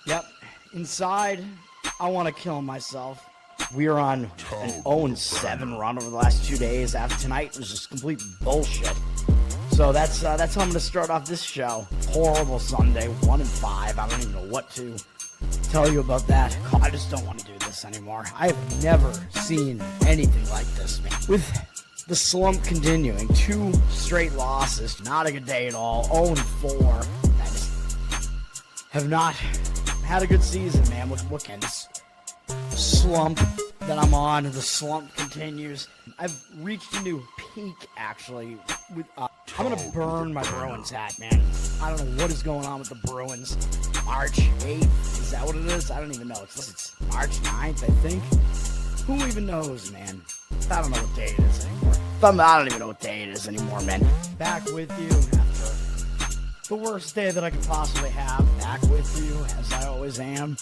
Yep. Inside, I want to kill myself. We are on an 0-7 run over the last 2 days. After tonight was just complete bullshit. So that's how I'm going to start off this show. Horrible Sunday, 1-5. I don't even know what to tell you about that. I just don't want to do this anymore. I have never seen anything like this, man. With the slump continuing, 2 straight losses, not a good day at all. 0-4. I just have not had a good season, man. What can this slump that I'm on? The slump continues. I've reached a new peak, actually. I'm gonna burn my Bruins hat, man. I don't know what is going on with the Bruins. March 8th, is that what it is? I don't even know. It's March 9th, I think. Who even knows, man? I don't know what day it is anymore. I don't even know what day it is anymore, man. Back with you after the worst day that I could possibly have. Back with you, as I always am.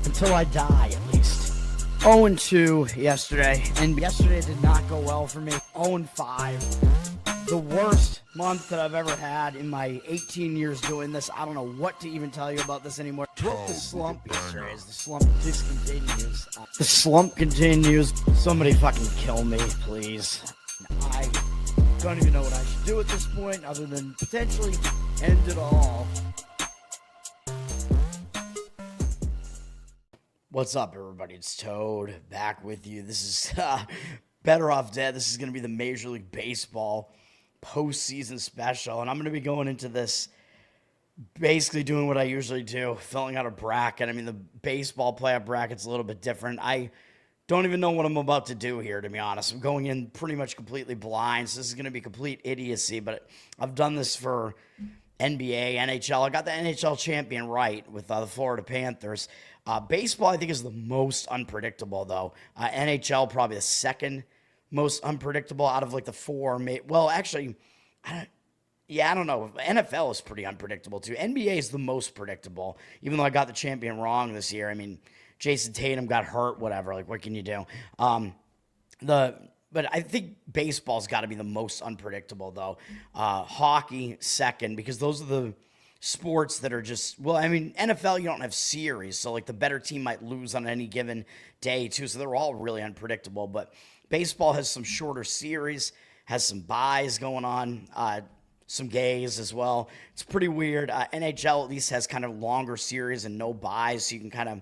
Until I die, at least. 0-2 yesterday, and yesterday did not go well for me. 0-5. The worst month that I've ever had in my 18 years doing this. I don't know what to even tell you about this anymore. Broke the slump yesterday as the slump discontinues. The slump continues. Somebody fucking kill me, please. I don't even know what I should do at this point other than potentially end it all. What's up, everybody? It's Toad back with you. This is Better Off Dead. This is going to be the Major League Baseball postseason special, and I'm going to be going into this basically doing what I usually do, filling out a bracket. I mean, the baseball playoff bracket's a little bit different. I don't even know what I'm about to do here, to be honest. I'm going in pretty much completely blind, so this is going to be complete idiocy, but I've done this for NBA, NHL. I got the NHL champion right with the Florida Panthers. Baseball, I think, is the most unpredictable, though. NHL, probably the second most unpredictable out of like the 4. Well, actually, I don't know. NFL is pretty unpredictable, too. NBA is the most predictable, even though I got the champion wrong this year. I mean, Jason Tatum got hurt, whatever. Like, what can you do? But I think baseball's got to be the most unpredictable, though. Hockey, second, because those are the sports that are just, well, I mean, NFL, you don't have series, so like the better team might lose on any given day, too, so they're all really unpredictable. But baseball has some shorter series, has some buys going on, some gays as well. It's pretty weird. NHL at least has kind of longer series and no buys, so you can kind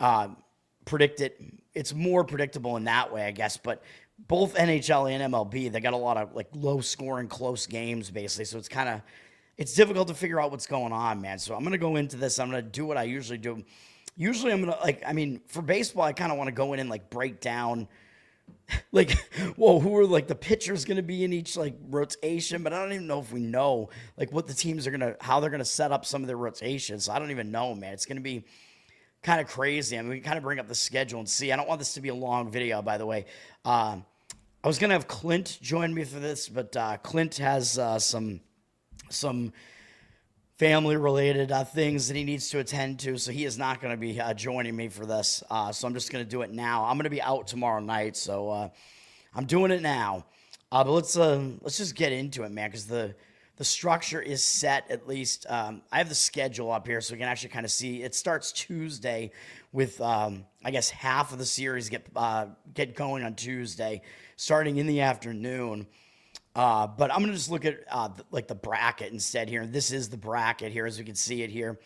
of predict it. It's more predictable in that way, I guess, but both NHL and MLB, they got a lot of like low scoring, close games, basically, so it's difficult to figure out what's going on, man. So I'm going to go into this. I'm going to do what I usually do. Usually I'm going to, for baseball, I kind of want to go in and, like, break down, like, whoa, who are, like, the pitchers going to be in each, like, rotation. But I don't even know if we know, like, what the teams are going to, how they're going to set up some of their rotations. So I don't even know, man. It's going to be kind of crazy. I mean, we can kind of bring up the schedule and see. I don't want this to be a long video, by the way. I was going to have Clint join me for this, but Clint has some family-related things that he needs to attend to, so he is not going to be joining me for this. So I'm just going to do it now. I'm going to be out tomorrow night, so I'm doing it now. But let's just get into it, man, because the structure is set at least. I have the schedule up here, so we can actually kind of see. It starts Tuesday with, I guess, half of the series get going on Tuesday, starting in the afternoon. But I'm going to just look at, like the bracket instead here. This is the bracket here, as we can see it here.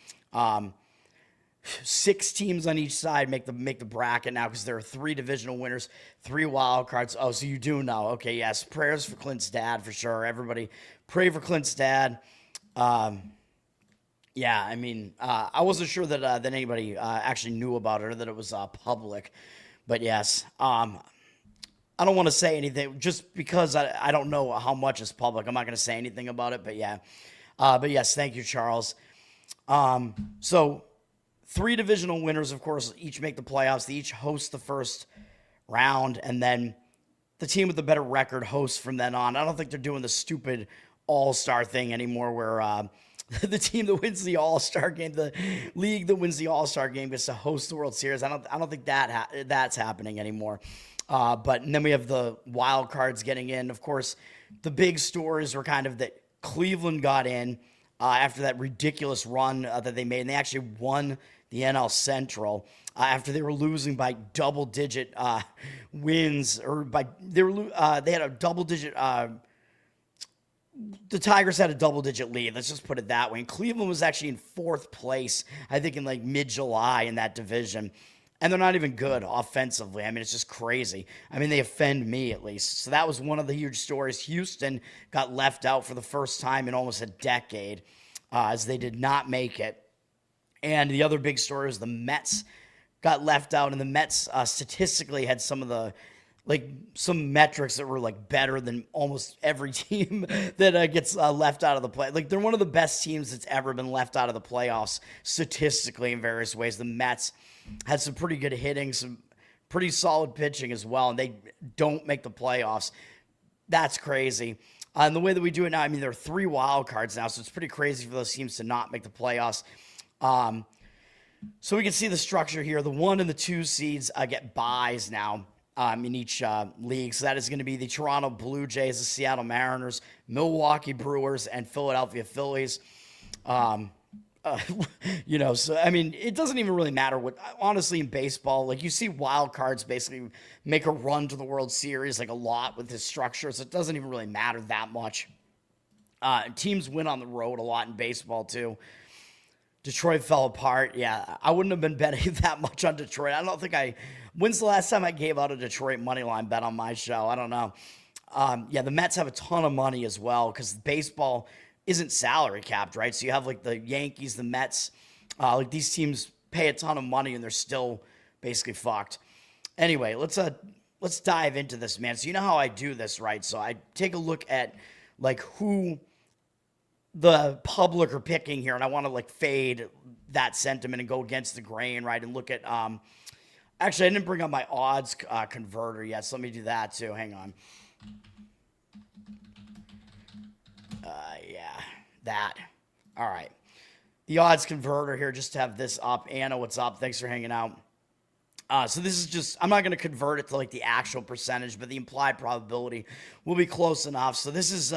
6 teams on each side make the bracket now, because there are 3 divisional winners, 3 wild cards. Oh, so you do know. Okay, yes. Prayers for Clint's dad, for sure. Everybody pray for Clint's dad. Yeah, I mean, I wasn't sure that anybody actually knew about it, or that it was public. But yes, I don't want to say anything just because I don't know how much is public. I'm not going to say anything about it, but yeah. But yes, thank you, Charles. So 3 divisional winners, of course, each make the playoffs. They each host the first round, and then the team with the better record hosts from then on. I don't think they're doing the stupid all-star thing anymore where the team that wins the all-star game, the league that wins the all-star game gets to host the World Series. I don't think that's happening anymore. And then we have the wild cards getting in. Of course, the big stories were kind of that Cleveland got in. after that ridiculous run that they made. And they actually won the NL Central after they were losing by double-digit wins, or they had a double-digit. The Tigers had a double-digit lead. Let's just put it that way. And Cleveland was actually in fourth place, I think, in like mid-July in that division. And they're not even good offensively. I mean, it's just crazy. I mean, they offend me at least. So that was one of the huge stories. Houston got left out for the first time in almost a decade, as they did not make it. And the other big story was the Mets got left out, and the Mets statistically had some metrics that were like better than almost every team that gets left out of the play. Like, they're one of the best teams that's ever been left out of the playoffs statistically in various ways. The Mets had some pretty good hitting, some pretty solid pitching as well, and they don't make the playoffs. That's crazy. And the way that we do it now, I mean, there are 3 wild cards now, so it's pretty crazy for those teams to not make the playoffs. So we can see the structure here. The 1 and the 2 seeds get buys now in each league. So that is going to be the Toronto Blue Jays, the Seattle Mariners, Milwaukee Brewers, and Philadelphia Phillies. So I mean, it doesn't even really matter what, honestly, in baseball, like, you see wild cards basically make a run to the World Series like a lot with this structure. So it doesn't even really matter that much. Teams win on the road a lot in baseball too. Detroit fell apart. Yeah, I wouldn't have been betting that much on Detroit. I don't think when's the last time I gave out a Detroit money line bet on my show? I don't know. The Mets have a ton of money as well because baseball isn't salary capped, right? So you have like the Yankees, the Mets, like these teams pay a ton of money and they're still basically fucked. Anyway, let's dive into this, man. So you know how I do this, right? So I take a look at like who the public are picking here, and I want to like fade that sentiment and go against the grain, right? And look at actually, I didn't bring up my odds converter yet, so let me do that too. Hang on. That. All right. The odds converter here, just to have this up. Anna, what's up? Thanks for hanging out. So this is just, I'm not going to convert it to like the actual percentage, but the implied probability will be close enough. So this is,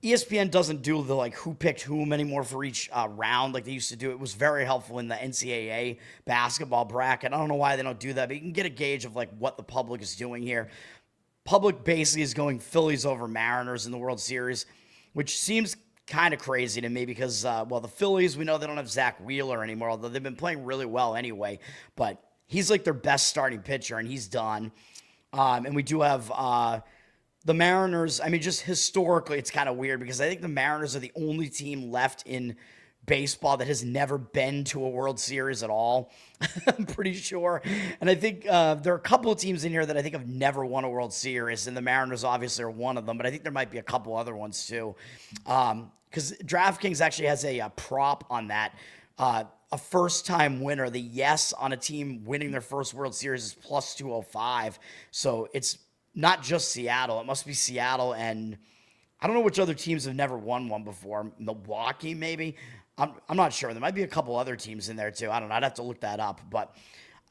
ESPN doesn't do the like who picked whom anymore for each round like they used to do. It was very helpful in the NCAA basketball bracket. I don't know why they don't do that, but you can get a gauge of like what the public is doing here. Public basically is going Phillies over Mariners in the World Series, which seems kind of crazy to me because, the Phillies, we know they don't have Zach Wheeler anymore, although they've been playing really well anyway. But he's like their best starting pitcher, and he's done. And we do have the Mariners. I mean, just historically, it's kind of weird because I think the Mariners are the only team left in baseball that has never been to a World Series at all. I'm pretty sure. And I think there are a couple of teams in here that I think have never won a World Series, and the Mariners obviously are one of them, but I think there might be a couple other ones too. Because DraftKings actually has a prop on that. A first-time winner, the yes on a team winning their first World Series is plus 205. So it's not just Seattle. It must be Seattle, and I don't know which other teams have never won one before. Milwaukee, maybe? I'm not sure. There might be a couple other teams in there too. I don't know. I'd have to look that up. But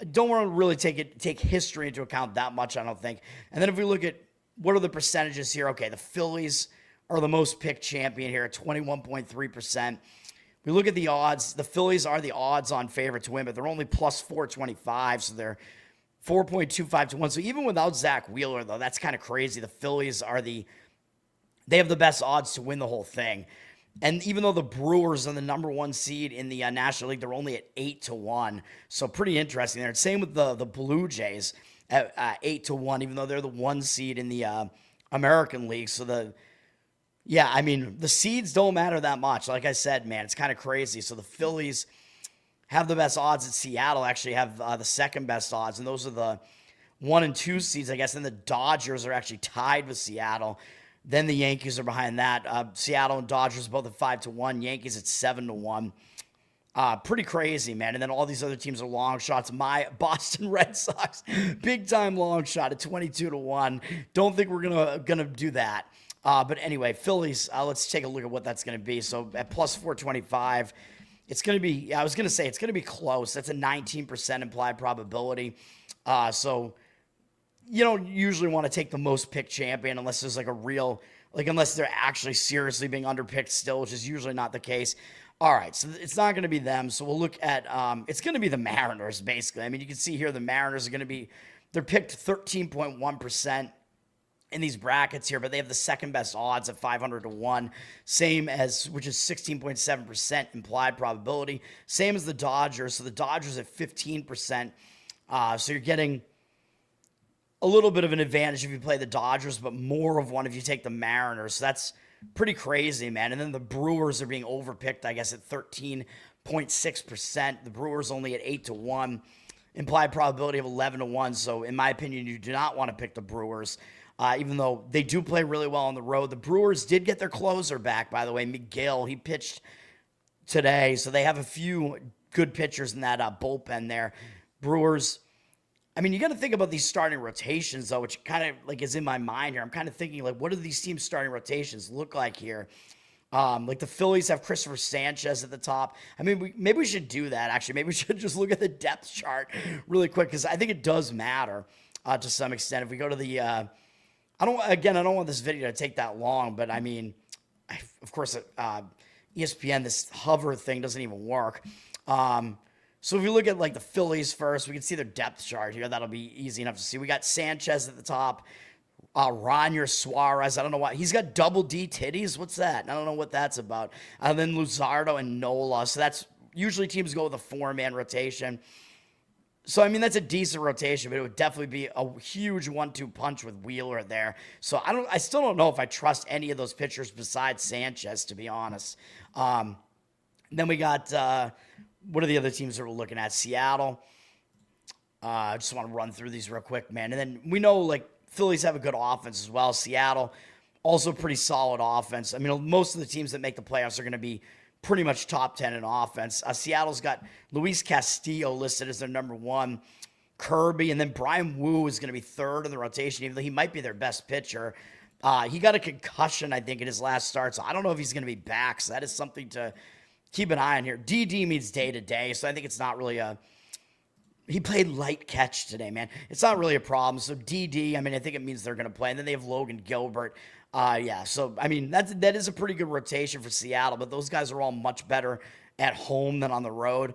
I don't want to really take history into account that much, I don't think. And then if we look at what are the percentages here, okay, the Phillies are the most picked champion here at 21.3%. We look at the odds. The Phillies are the odds-on favorite to win, but they're only plus 425, so they're 4.25 to 1. So even without Zach Wheeler, though, that's kind of crazy. The Phillies they have the best odds to win the whole thing. And even though the Brewers are the number 1 seed in the National League, they're only at 8 to 1. So pretty interesting there. Same with the Blue Jays at 8 to 1, even though they're the 1 seed in the American League. So the seeds don't matter that much. Like I said, man, it's kind of crazy. So the Phillies have the best odds. At Seattle actually have the second best odds, and those are the 1 and 2 seeds, I guess. And the Dodgers are actually tied with Seattle. Then the Yankees are behind that. Seattle and Dodgers both at 5 to 1. Yankees at 7 to 1. Pretty crazy, man. And then all these other teams are long shots. My Boston Red Sox, big time long shot at 22 to 1. Don't think we're gonna do that. But anyway, Phillies. Let's take a look at what that's gonna be. So at plus 425, it's gonna be. I was gonna say it's gonna be close. That's a 19% implied probability. So you don't usually want to take the most picked champion unless there's like a real like unless they're actually seriously being underpicked still, which is usually not the case. All right, so it's not going to be them. So we'll look at it's going to be the Mariners basically. I mean, you can see here the Mariners are going to be they're picked 13.1% in these brackets here, but they have the second best odds at 500 to 1, same as which is 16.7% implied probability, same as the Dodgers. So the Dodgers at 15%. So you're getting a little bit of an advantage if you play the Dodgers, but more of one if you take the Mariners. So that's pretty crazy, man. And then the Brewers are being overpicked, I guess, at 13.6%. The Brewers only at 8 to 1. Implied probability of 11 to 1. So in my opinion, you do not want to pick the Brewers, even though they do play really well on the road. The Brewers did get their closer back, by the way. Miguel, he pitched today. So they have a few good pitchers in that bullpen there. Brewers, I mean, you got to think about these starting rotations, though, which kind of like is in my mind here. I'm kind of thinking, like, what do these teams' starting rotations look like here? Like the Phillies have Christopher Sanchez at the top. I mean, maybe we should do that, actually. Maybe we should just look at the depth chart really quick because I think it does matter to some extent. If we go to the I don't want this video to take that long, but I mean, of course, ESPN, this hover thing doesn't even work. So if you look at like the Phillies first, we can see their depth chart here. That'll be easy enough to see. We got Sanchez at the top. Ranier Suarez, I don't know why. He's got double D titties. What's that? I don't know what that's about. And then Luzardo and Nola. So that's usually teams go with a 4-man rotation. So, I mean, that's a decent rotation, but it would definitely be a huge 1-2 punch with Wheeler there. So I still don't know if I trust any of those pitchers besides Sanchez, to be honest. Then we got, what are the other teams that we're looking at? Seattle. I just want to run through these real quick, man. And then we know, like, Phillies have a good offense as well. Seattle, also pretty solid offense. I mean, most of the teams that make the playoffs are going to be pretty much top 10 in offense. Seattle's got Luis Castillo listed as their number 1, Kirby, and then Brian Wu is going to be third in the rotation, even though he might be their best pitcher. He got a concussion, I think, in his last start, so I don't know if he's going to be back, so that is something to keep an eye on here. DD means day-to-day, so I think it's not really a... He played light catch today, man. It's not really a problem. So DD, I mean, I think it means they're going to play. And then they have Logan Gilbert. Yeah, so, I mean, that is a pretty good rotation for Seattle, but those guys are all much better at home than on the road.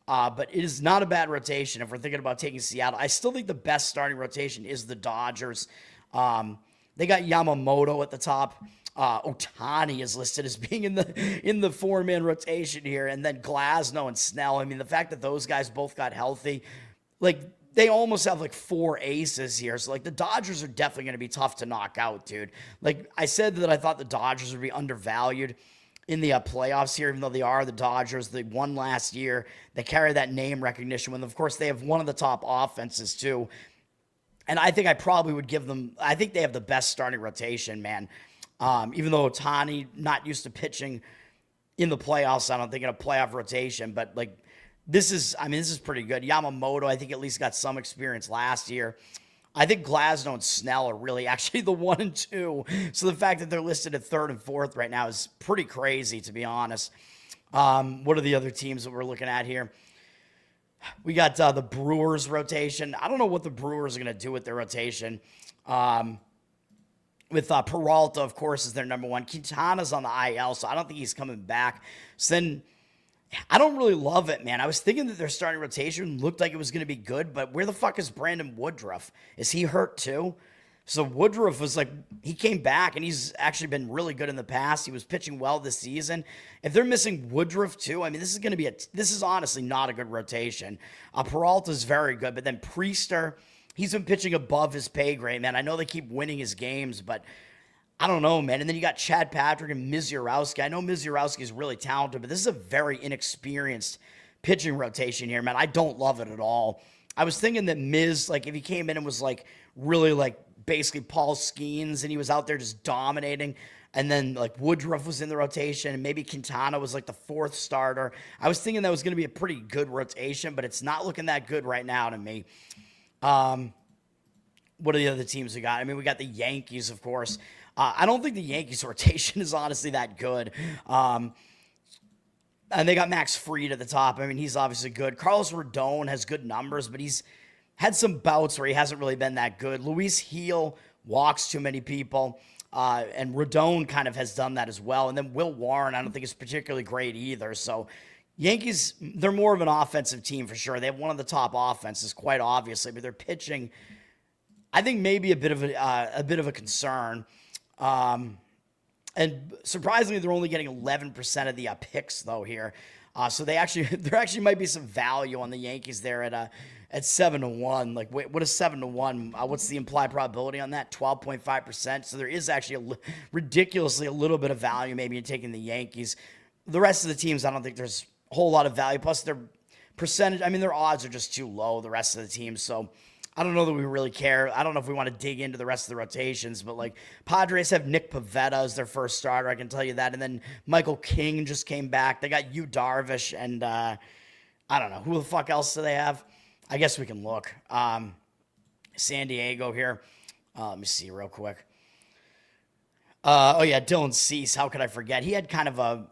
But it is not a bad rotation if we're thinking about taking Seattle. I still think the best starting rotation is the Dodgers. They got Yamamoto at the top. Ohtani is listed as being in the 4-man rotation here, and then Glasnow and Snell. I mean, the fact that those guys both got healthy, like they almost have like 4 aces here. So like the Dodgers are definitely going to be tough to knock out, dude. Like I said that I thought the Dodgers would be undervalued in the playoffs here, even though they are the Dodgers. They won last year. They carry that name recognition when, of course, they have one of the top offenses too. And I think I probably would give them. I think they have the best starting rotation, man. Even though Ohtani not used to pitching in the playoffs, I don't think in a playoff rotation, but like this is pretty good. Yamamoto, I think at least got some experience last year. I think Glasnow and Snell are really actually the 1 and 2. So the fact that they're listed at 3rd and 4th right now is pretty crazy, to be honest. What are the other teams that we're looking at here? We got the Brewers rotation. I don't know what the Brewers are going to do with their rotation. With Peralta, of course, is their number 1. Quintana's on the IL, so I don't think he's coming back. So then, I don't really love it, man. I was thinking that their starting rotation looked like it was going to be good, but where the fuck is Brandon Woodruff? Is he hurt too? So Woodruff was like, he came back, and he's actually been really good in the past. He was pitching well this season. If they're missing Woodruff too, I mean, this is honestly not a good rotation. Peralta's very good, but then Priester... He's been pitching above his pay grade, man. I know they keep winning his games, but I don't know, man. And then you got Chad Patrick and Misiorowski. I know Misiorowski is really talented, but this is a very inexperienced pitching rotation here, man. I don't love it at all. I was thinking that Miz, like, if he came in and was, like, really, like, basically Paul Skeens, and he was out there just dominating, and then, like, Woodruff was in the rotation, and maybe Quintana was, like, the 4th starter. I was thinking that was going to be a pretty good rotation, but it's not looking that good right now to me. What are the other teams we got? I mean, we got the Yankees, of course. I don't think the Yankees rotation is honestly that good. And they got Max Fried at the top. I mean, he's obviously good. Carlos Rodon has good numbers, but he's had some bouts where he hasn't really been that good. Luis Gil walks too many people. And Rodon kind of has done that as well. And then Will Warren, I don't think is particularly great either. So Yankees, they're more of an offensive team for sure. They have one of the top offenses, quite obviously, but their pitching, I think, maybe a bit of a concern. And surprisingly, they're only getting 11% of the picks though here. So there actually might be some value on the Yankees there at 7-1. Like, wait, what is 7-1? What's the implied probability on that? 12.5%. So there is actually ridiculously a little bit of value maybe in taking the Yankees. The rest of the teams, I don't think there's a whole lot of value. Plus their percentage, I mean, their odds are just too low, the rest of the teams. So I don't know that we really care. I don't know if we want to dig into the rest of the rotations, but like Padres have Nick Pivetta as their first starter, I can tell you that. And then Michael King just came back. They got Yu Darvish and I don't know. Who the fuck else do they have? I guess we can look. San Diego here. Let me see real quick. Oh yeah, Dylan Cease. How could I forget? He had kind of a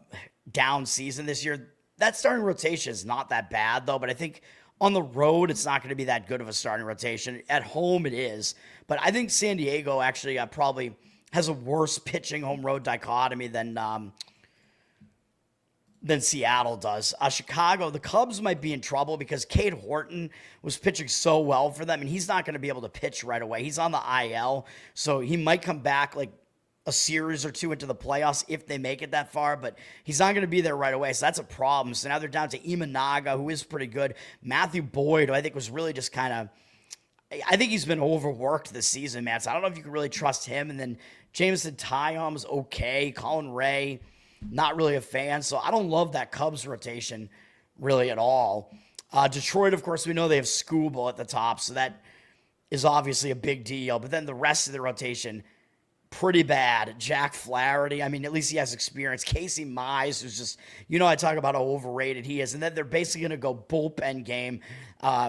down season this year. That starting rotation is not that bad though, but I think on the road, it's not going to be that good of a starting rotation. At home, it is. But I think San Diego actually probably has a worse pitching home road dichotomy than Seattle does. Chicago, the Cubs might be in trouble because Cade Horton was pitching so well for them, and he's not going to be able to pitch right away. He's on the IL, so he might come back like a series or two into the playoffs if they make it that far, but he's not going to be there right away, so that's a problem. So now they're down to Imanaga, who is pretty good. Matthew Boyd, who I think was really just kind of, I think he's been overworked this season, man, so I don't know if you can really trust him. And then Jameson Taillon's okay. Colin Ray, not really a fan, so I don't love that Cubs rotation really at all. Detroit, of course, we know they have Skubal at the top, so that is obviously a big deal, but then the rest of the rotation, pretty bad. Jack Flaherty, I mean, at least he has experience. Casey Mize, who's just, I talk about how overrated he is. And then they're basically going to go bullpen game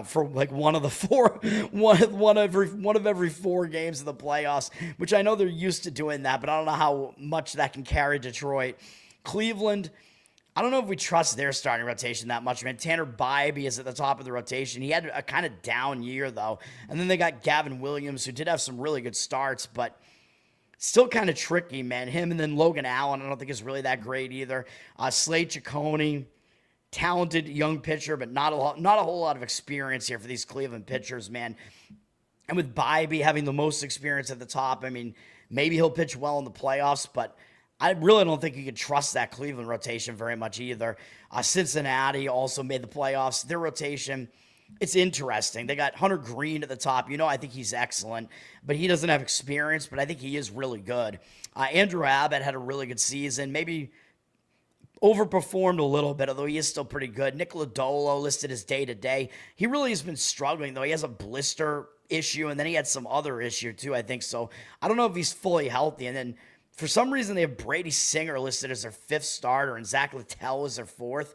for like one of every 4 games of the playoffs, which I know they're used to doing that, but I don't know how much that can carry Detroit. Cleveland, I don't know if we trust their starting rotation that much, man. Tanner Bybee is at the top of the rotation. He had a kind of down year, though. And then they got Gavin Williams, who did have some really good starts, but still kind of tricky, man. Him and then Logan Allen, I don't think is really that great either. Slade Ciccone, talented young pitcher, but not a whole lot of experience here for these Cleveland pitchers, man. And with Bybee having the most experience at the top, I mean, maybe he'll pitch well in the playoffs, but I really don't think you can trust that Cleveland rotation very much either. Cincinnati also made the playoffs. Their rotation, it's interesting. They got Hunter Green at the top. I think he's excellent, but he doesn't have experience, but I think he is really good. Andrew Abbott had a really good season, maybe overperformed a little bit, although he is still pretty good. Nick Lodolo listed as day-to-day. He really has been struggling, though. He has a blister issue, and then he had some other issue, too, I think. So I don't know if he's fully healthy. And then for some reason, they have Brady Singer listed as their 5th starter and Zach Littell as their 4th.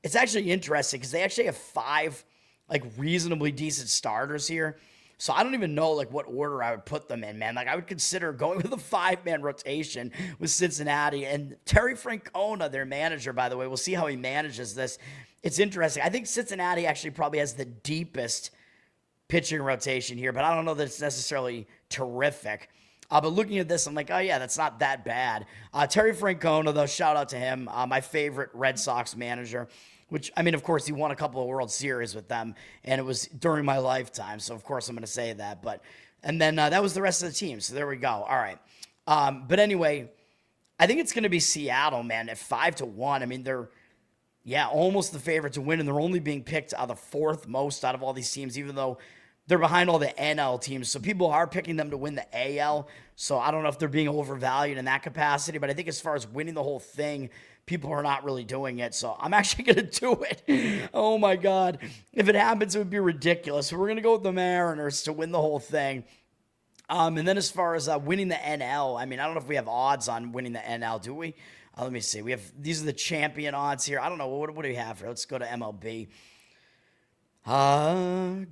It's actually interesting because they actually have 5 reasonably decent starters here. So I don't even know what order I would put them in, man. I would consider going with a 5-man rotation with Cincinnati and Terry Francona, their manager, by the way. We'll see how he manages this. It's interesting. I think Cincinnati actually probably has the deepest pitching rotation here, but I don't know that it's necessarily terrific. But looking at this, I'm like, oh yeah, that's not that bad. Terry Francona, though, shout out to him, my favorite Red Sox manager. Which, I mean, of course, he won a couple of World Series with them, and it was during my lifetime, so of course I'm going to say that. And then that was the rest of the team, so there we go. All right. But anyway, I think it's going to be Seattle, man, at 5-1. I mean, they're, almost the favorite to win, and they're only being picked the 4th most out of all these teams, even though they're behind all the NL teams. So people are picking them to win the AL, so I don't know if they're being overvalued in that capacity, but I think as far as winning the whole thing, people are not really doing it, so I'm actually going to do it. Oh, my God. If it happens, it would be ridiculous. So we're going to go with the Mariners to win the whole thing. And then as far as winning the NL, I mean, I don't know if we have odds on winning the NL, do we? Let me see. These are the champion odds here. I don't know. What do we have here? Let's go to MLB.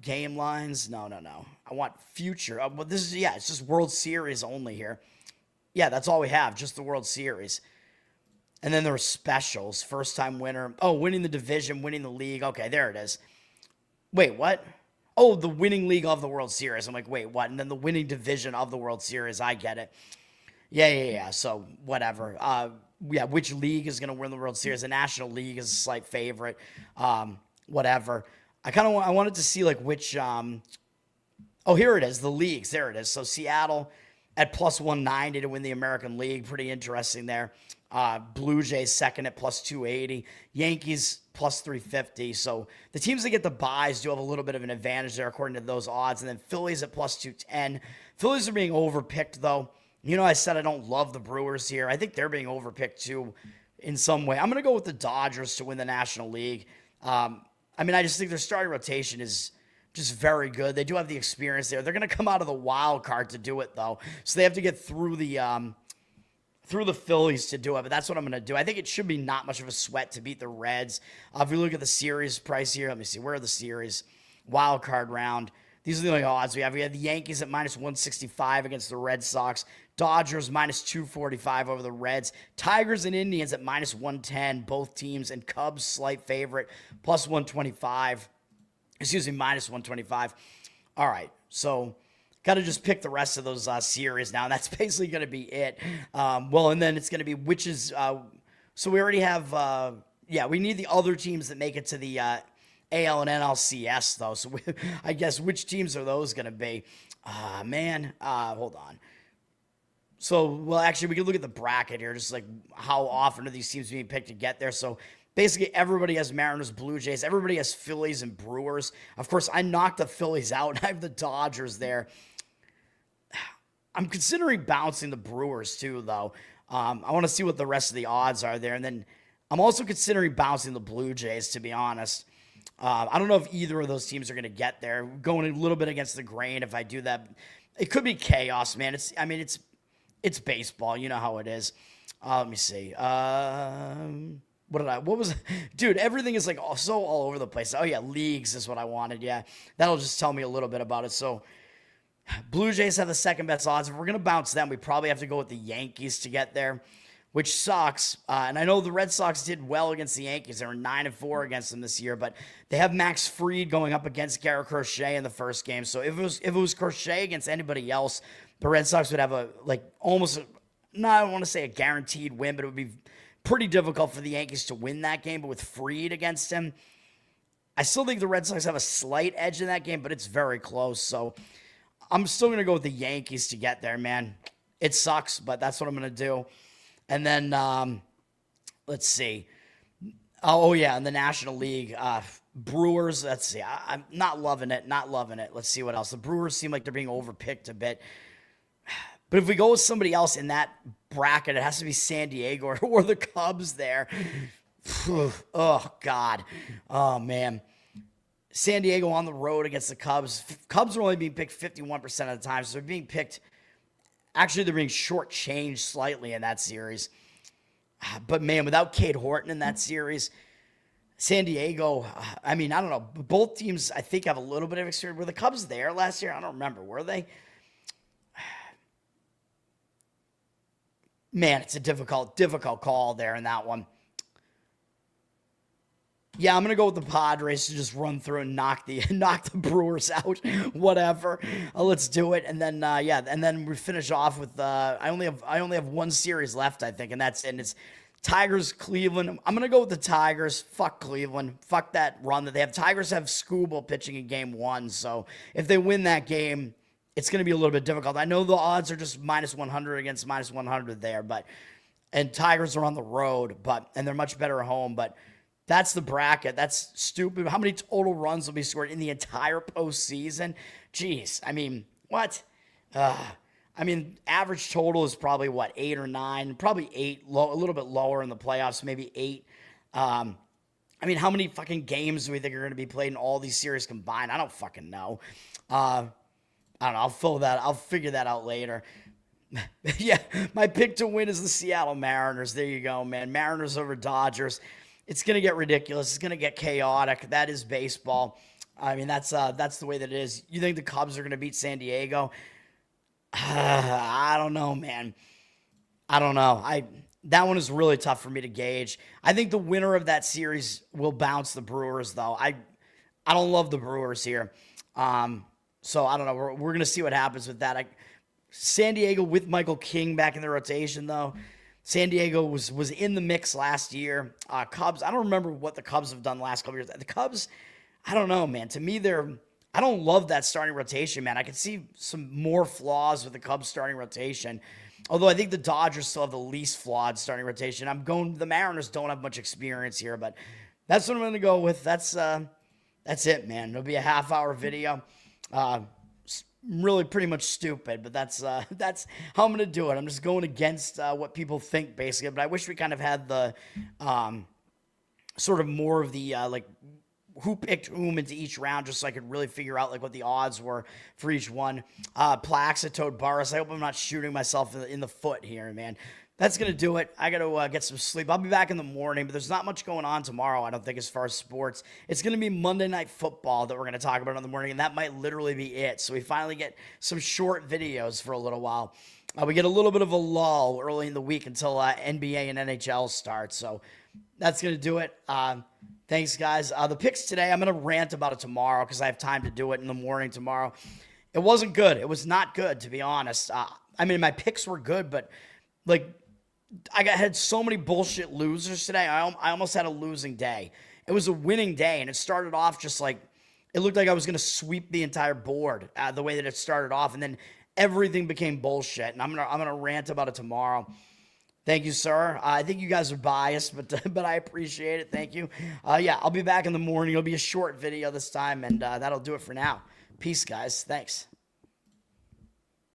Game lines. No. I want future. But this is, it's just World Series only here. Yeah, that's all we have, just the World Series. And then there are specials. First-time winner. Oh, winning the division, winning the league. Okay, there it is. Wait, what? Oh, the winning league of the World Series. I'm like, wait, what? And then the winning division of the World Series. I get it. Yeah. So whatever. Yeah, which league is going to win the World Series? The National League is a slight favorite. Whatever. I wanted to see like which. Oh, here it is. The leagues. There it is. So Seattle at plus 190 to win the American League. Pretty interesting there. Blue Jays second at plus 280. Yankees plus 350. So the teams that get the buys do have a little bit of an advantage there according to those odds. And then Phillies at plus 210. Phillies are being overpicked though. You know, I said I don't love the Brewers here. I think they're being overpicked too in some way. I'm going to go with the Dodgers to win the National League. I just think their starting rotation is just very good. They do have the experience there. They're going to come out of the wild card to do it, though. So they have to get through the Phillies to do it, but that's what I'm going to do. I think it should be not much of a sweat to beat the Reds. If we look at the series price here, let me see. Where are the series? Wild card round. These are the only odds we have. We have the Yankees at minus 165 against the Red Sox. Dodgers minus 245 over the Reds. Tigers and Indians at minus 110, both teams. And Cubs, slight favorite, plus 125. Excuse me, minus 125. All right, so got to just pick the rest of those series now. And that's basically going to be it. And then it's going to be which is so we already have, we need the other teams that make it to the AL and NLCS, though. So I guess which teams are those going to be? Hold on. So, well, actually, we can look at the bracket here, just like how often are these teams being picked to get there. So basically, everybody has Mariners, Blue Jays. Everybody has Phillies and Brewers. Of course, I knocked the Phillies out. I have the Dodgers there. I'm considering bouncing the Brewers, too, though. I want to see what the rest of the odds are there. And then I'm also considering bouncing the Blue Jays, to be honest. I don't know if either of those teams are going to get there. Going a little bit against the grain if I do that. It could be chaos, man. It's baseball. You know how it is. Let me see. Dude, everything is like so all over the place. Oh, yeah, leagues is what I wanted. Yeah, that'll just tell me a little bit about it. So Blue Jays have the second best odds. If we're going to bounce them, we probably have to go with the Yankees to get there, which sucks. And I know the Red Sox did well against the Yankees. They were 9-4 against them this year, but they have Max Fried going up against Garrett Crochet in the first game. So if it was Crochet against anybody else, the Red Sox would have I don't want to say a guaranteed win, but it would be pretty difficult for the Yankees to win that game. But with Fried against him, I still think the Red Sox have a slight edge in that game, but it's very close. So I'm still going to go with the Yankees to get there, man. It sucks, but that's what I'm going to do. And then, let's see. Oh, yeah, in the National League, Brewers, let's see. I'm not loving it. Let's see what else. The Brewers seem like they're being overpicked a bit. But if we go with somebody else in that bracket, it has to be San Diego or the Cubs there. Oh, God. Oh, man. San Diego on the road against the Cubs. Cubs are only being picked 51% of the time, so they're being picked. Actually, they're being shortchanged slightly in that series. But, man, without Cade Horton in that series, San Diego, I don't know. Both teams, I think, have a little bit of experience. Were the Cubs there last year? I don't remember. Were they? Man, it's a difficult call there in that one. Yeah, I'm going to go with the Padres to just run through and knock the Brewers out. Whatever. Let's do it. And then, and then we finish off with, I only have one series left, I think, and it's Tigers, Cleveland. I'm going to go with the Tigers. Fuck Cleveland. Fuck that run that they have. Tigers have Skubal pitching in game one, so if they win that game, it's going to be a little bit difficult. I know the odds are just minus 100 against minus 100 there, and Tigers are on the road, and they're much better at home, but that's the bracket. That's stupid. How many total runs will be scored in the entire postseason? Jeez. What? Average total is probably, 8 or 9? Probably 8, a little bit lower in the playoffs, maybe 8. How many fucking games do we think are going to be played in all these series combined? I don't fucking know. I don't know. I'll figure that out later. Yeah, my pick to win is the Seattle Mariners. There you go, man. Mariners over Dodgers. It's going to get ridiculous. It's going to get chaotic. That is baseball. That's the way that it is. You think the Cubs are going to beat San Diego? I don't know, man. I don't know. That one is really tough for me to gauge. I think the winner of that series will bounce the Brewers, though. I don't love the Brewers here. So I don't know. We're going to see what happens with that. San Diego with Michael King back in the rotation, though. San Diego was in the mix last year. Cubs, I don't remember what the Cubs have done the last couple years. The Cubs, I don't know, man. To me, I don't love that starting rotation, man. I could see some more flaws with the Cubs starting rotation. Although I think the Dodgers still have the least flawed starting rotation. The Mariners don't have much experience here, but that's what I'm going to go with. That's it, man. It'll be a half-hour video. Really pretty much stupid, but that's how I'm going to do it. I'm just going against what people think, basically. But I wish we kind of had the sort of more of the like who picked whom into each round, just so I could really figure out like what the odds were for each one. Plaxitoad Burris. I hope I'm not shooting myself in the foot here, man. That's going to do it. I got to get some sleep. I'll be back in the morning, but there's not much going on tomorrow, I don't think, as far as sports. It's going to be Monday Night Football that we're going to talk about in the morning, and that might literally be it. So we finally get some short videos for a little while. We get a little bit of a lull early in the week until NBA and NHL start. So that's going to do it. Thanks, guys. The picks today, I'm going to rant about it tomorrow because I have time to do it in the morning tomorrow. It wasn't good. It was not good, to be honest. I mean, my picks were good, but like, had so many bullshit losers today. I almost had a losing day. It was a winning day, and it started off just like it looked like I was going to sweep the entire board the way that it started off, and then everything became bullshit. And I'm gonna rant about it tomorrow. Thank you, sir. I think you guys are biased, but I appreciate it. Thank you. Yeah, I'll be back in the morning. It'll be a short video this time, and that'll do it for now. Peace, guys. Thanks.